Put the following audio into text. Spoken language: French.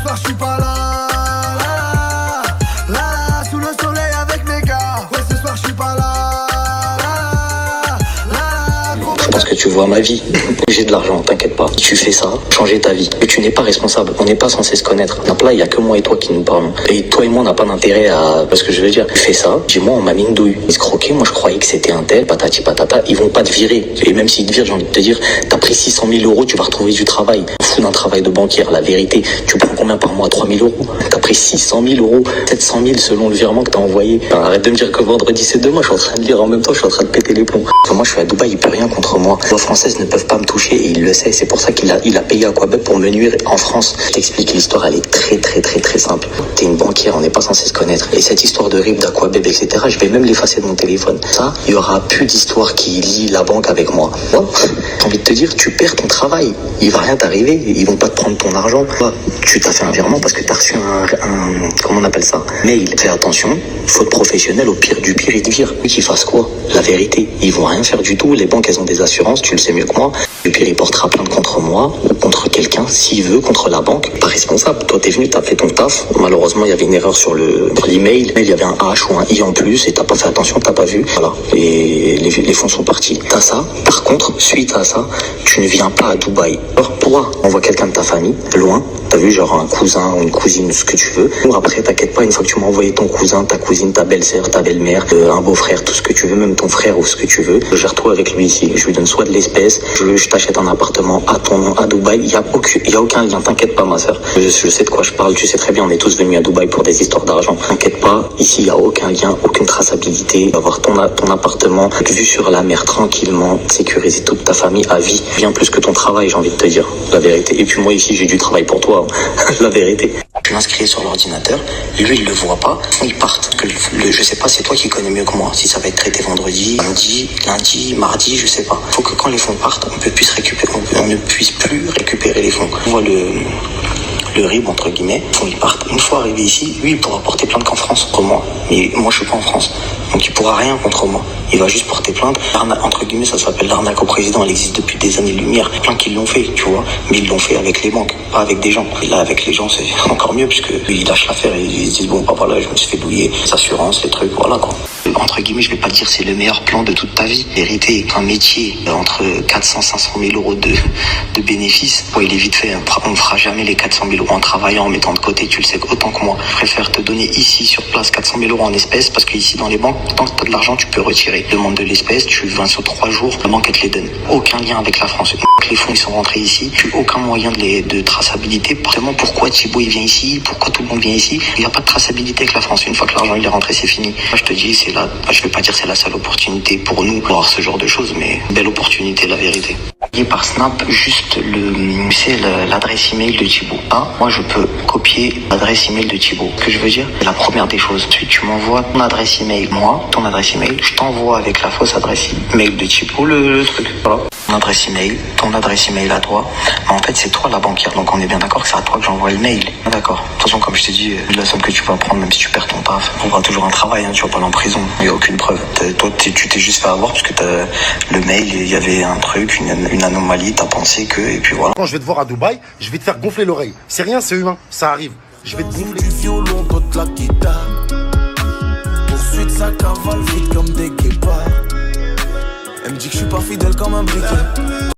soir je suis pas là, sous le soleil avec mes gars. Ouais, ce soir je suis pas là, Je pense que tu vois ma vie. J'ai de l'argent, t'inquiète pas. Tu fais ça, changer ta vie. Mais tu n'es pas responsable. On n'est pas censé se connaître. Donc là, il y a que moi et toi qui nous parlons. Et toi et moi, on n'a pas d'intérêt à... Parce que je veux dire, tu fais ça, dis-moi, on m'a mis une douille. Ils se croquaient, moi je croyais que c'était un tel, patati patata. Ils vont pas te virer. Et même s'ils te virent, j'ai envie de te dire, t'as pris 600 000 euros, tu vas retrouver du travail. Fou d'un travail de banquière, la vérité. Tu prends combien par mois? 3 000 euros. T'as pris 600 000 euros, 700 000 selon le virement que t'as envoyé. Enfin, arrête de me dire que vendredi c'est demain. Je suis en train de lire en même temps, je suis en train de péter les plombs. Parce que moi, je suis à Dubaï, il peut rien contre moi. Les lois françaises ne peuvent pas me toucher et il le sait. C'est pour ça qu'il a payé Aquabeb pour me nuire en France. Je t'explique, l'histoire, elle est très simple. T'es une banquière, on n'est pas censé se connaître. Et cette histoire de RIB, d'Aquabeb, etc., je vais même l'effacer de mon téléphone. Ça, il y aura plus d'histoire qui lie la banque avec moi. Moi, j'ai envie de te dire, tu perds ton travail. Il va rien t'arriver. Ils vont pas te prendre ton argent. Tu t'as fait un virement parce que t'as reçu un comment on appelle ça? Mail. Fais attention. Faute professionnelle, au pire du pire, ils te virent. Qu'ils fassent quoi? La vérité. Ils vont rien faire du tout. Les banques, elles ont des assurances. Tu le sais mieux que moi. Et puis il portera plainte contre moi ou contre quelqu'un s'il veut, contre la banque. Pas responsable. Toi, t'es venu, t'as fait ton taf. Malheureusement, il y avait une erreur sur l'email. Il y avait un H ou un I en plus et t'as pas fait attention, t'as pas vu. Voilà. Et les fonds sont partis. T'as ça. Par contre, suite à ça, tu ne viens pas à Dubaï. Alors, toi, envoie quelqu'un de ta famille, loin. T'as vu, genre un cousin ou une cousine, ce que tu veux. Ou après, t'inquiète pas, une fois que tu m'as envoyé ton cousin, ta cousine, ta belle-sœur, ta belle-mère, un beau-frère, tout ce que tu veux, même ton frère ou ce que tu veux, je gère-toi avec lui ici. Je lui donne soit de l'espèce, je t'achète un appartement à ton nom, à Dubaï. Il y a aucun lien, t'inquiète pas, ma sœur. Je sais de quoi je parle, tu sais très bien, on est tous venus à Dubaï pour des histoires d'argent. T'inquiète pas, ici, il y a aucun lien, aucune traçabilité. Avoir ton appartement, vue sur la mer, tranquillement, sécuriser toute ta famille à vie. Bien plus que ton travail, j'ai envie de te dire, la vérité. Et puis moi, ici, j'ai du travail pour toi. La vérité. Je m'inscris sur l'ordinateur, lui il le voit pas, ils partent. Je sais pas, c'est toi qui connais mieux que moi. Si ça va être traité vendredi, lundi, mardi, je sais pas. Faut que quand les fonds partent, on ne puisse plus récupérer les fonds. On voit le RIB entre guillemets, les fonds ils partent. Une fois arrivé ici, lui il pourra porter plainte qu'en France contre moi. Mais moi je suis pas en France, donc il pourra rien contre moi. Il va juste porter plainte. Entre guillemets, ça s'appelle l'arnaque au président. Elle existe depuis des années-lumière. Plein qui l'ont fait, tu vois. Mais ils l'ont fait avec les banques, pas avec des gens. Et là, avec les gens, c'est encore mieux, puisque ils lâchent l'affaire et ils se disent, bon, bah voilà, je me suis fait douiller. Les assurances, les trucs, voilà, quoi. Entre guillemets, je vais pas te dire c'est le meilleur plan de toute ta vie. Vérité, qu'un métier entre 400 500 000 euros de bénéfices, bon, il est vite fait. On ne fera jamais les 400 000 euros en travaillant, en mettant de côté. Tu le sais autant que moi. Je préfère te donner ici, sur place, 400 000 euros en espèces, parce qu'ici, dans les banques, tant que tu as de l'argent, tu peux retirer. Demande de l'espèce, tu viens sur 3 jours, la banque, elle te les donne. Aucun lien avec la France. Les fonds, ils sont rentrés ici. Aucun moyen de traçabilité. Vraiment, pourquoi Thibaut, il vient ici? Pourquoi tout le monde vient ici? Il n'y a pas de traçabilité avec la France. Une fois que l'argent, il est rentré, c'est fini. Moi, je te dis, je vais pas dire c'est la seule opportunité pour nous pour avoir ce genre de choses, mais belle opportunité, la vérité. Par Snap, juste l'adresse email de Thibaut. Moi, je peux copier l'adresse email de Thibaut. Ce que je veux dire, c'est la première des choses. Ensuite, tu m'envoies ton adresse email. Moi, ton adresse email, je t'envoie avec la fausse adresse email de Thibaut le truc. Voilà. Ton adresse email à toi. Mais en fait, c'est toi la banquière, donc on est bien d'accord que c'est à toi que j'envoie le mail. D'accord. De toute façon, comme je t'ai dit, la somme que tu vas prendre, même si tu perds ton taf, on aura toujours un travail, tu vas pas aller en prison. Il n'y a aucune preuve. Toi, tu t'es juste fait avoir parce que le mail, il y avait un truc, une anomalie, t'as pensé que, et puis voilà. Quand je vais te voir à Dubaï, je vais te faire gonfler l'oreille. C'est rien, c'est humain, ça arrive. Je vais te gonfler. Du violon, d'autres la guitare. Poursuite, ça cavale vite comme des guépards. Elle me dit que je suis pas fidèle comme un briquet.